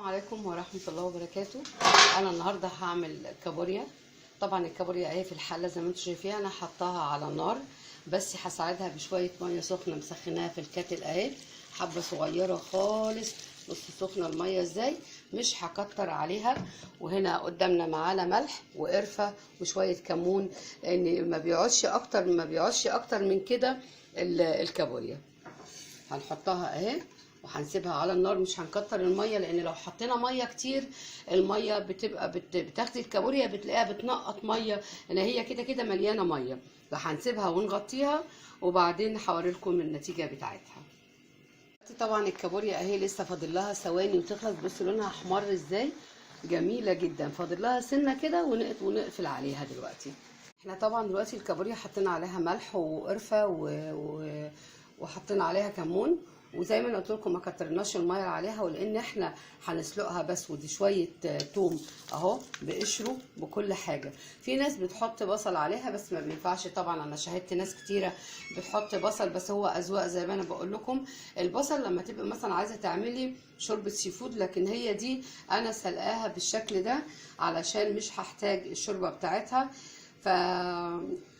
عليكم ورحمة الله وبركاته. انا النهاردة هعمل كابوريا. طبعا الكابوريا اهي في الحلة زي ما انتم شايفين، انا حطاها على النار، بس هساعدها بشوية مية سخنة مسخناها في الكاتل اهي، حبة صغيرة خالص. بصوا سخنة المية ازاي، مش هكتر عليها. وهنا قدامنا معانا ملح وقرفة وشوية كمون، لان ما بيقعدش اكتر من كده. الكابوريا هنحطها اهي وهنسيبها على النار، مش هنكتر الميه، لان لو حطينا ميه كتير الميه بتبقى بتاخد الكابوريا بتلاقيها بتنقط ميه، لان هي كده كده مليانه ميه. فهنسيبها ونغطيها وبعدين هوريلكم النتيجه بتاعتها. طبعا الكابوريا اهي لسه فاضل لها ثواني وتخلص. بصوا لونها احمر ازاي، جميله جدا. فاضل لها سنه كده ونقفل عليها دلوقتي. احنا طبعا دلوقتي الكابوريا حطينا عليها ملح وقرفه وحطينا عليها كمون، وزي ما انا قلت لكم ما كترناش الميه عليها، ولان احنا هنسلقها بس. ودي شويه توم اهو بقشره بكل حاجه. في ناس بتحط بصل عليها بس ما بينفعش طبعا، انا شاهدت ناس كتيره بتحط بصل، بس هو اذواق زي ما انا بقول لكم. البصل لما تبقى مثلا عايزه تعملي شوربه سي فود، لكن هي دي انا سلقاها بالشكل ده علشان مش هحتاج الشوربه بتاعتها. ف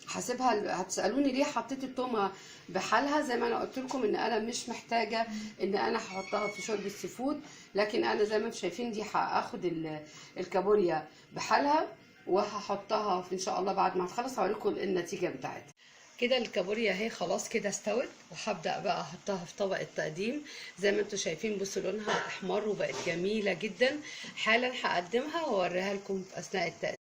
هسيبها. هتسالوني ليه حطيت التومه بحالها، زي ما انا قلت لكم ان انا مش محتاجه ان انا هحطها في شوربه سي فود، لكن انا زي ما انتم شايفين دي هاخد الكابوريا بحالها وهحطها في ان شاء الله بعد ما هتخلص هوريكم النتيجه بتاعتها. كده الكابوريا اهي خلاص كده استوت، وهبدا بقى احطها في طبق التقديم. زي ما انتم شايفين بصوا لونها احمر وبقت جميله جدا. حالا هقدمها واوريها لكم في اثناء التقديم.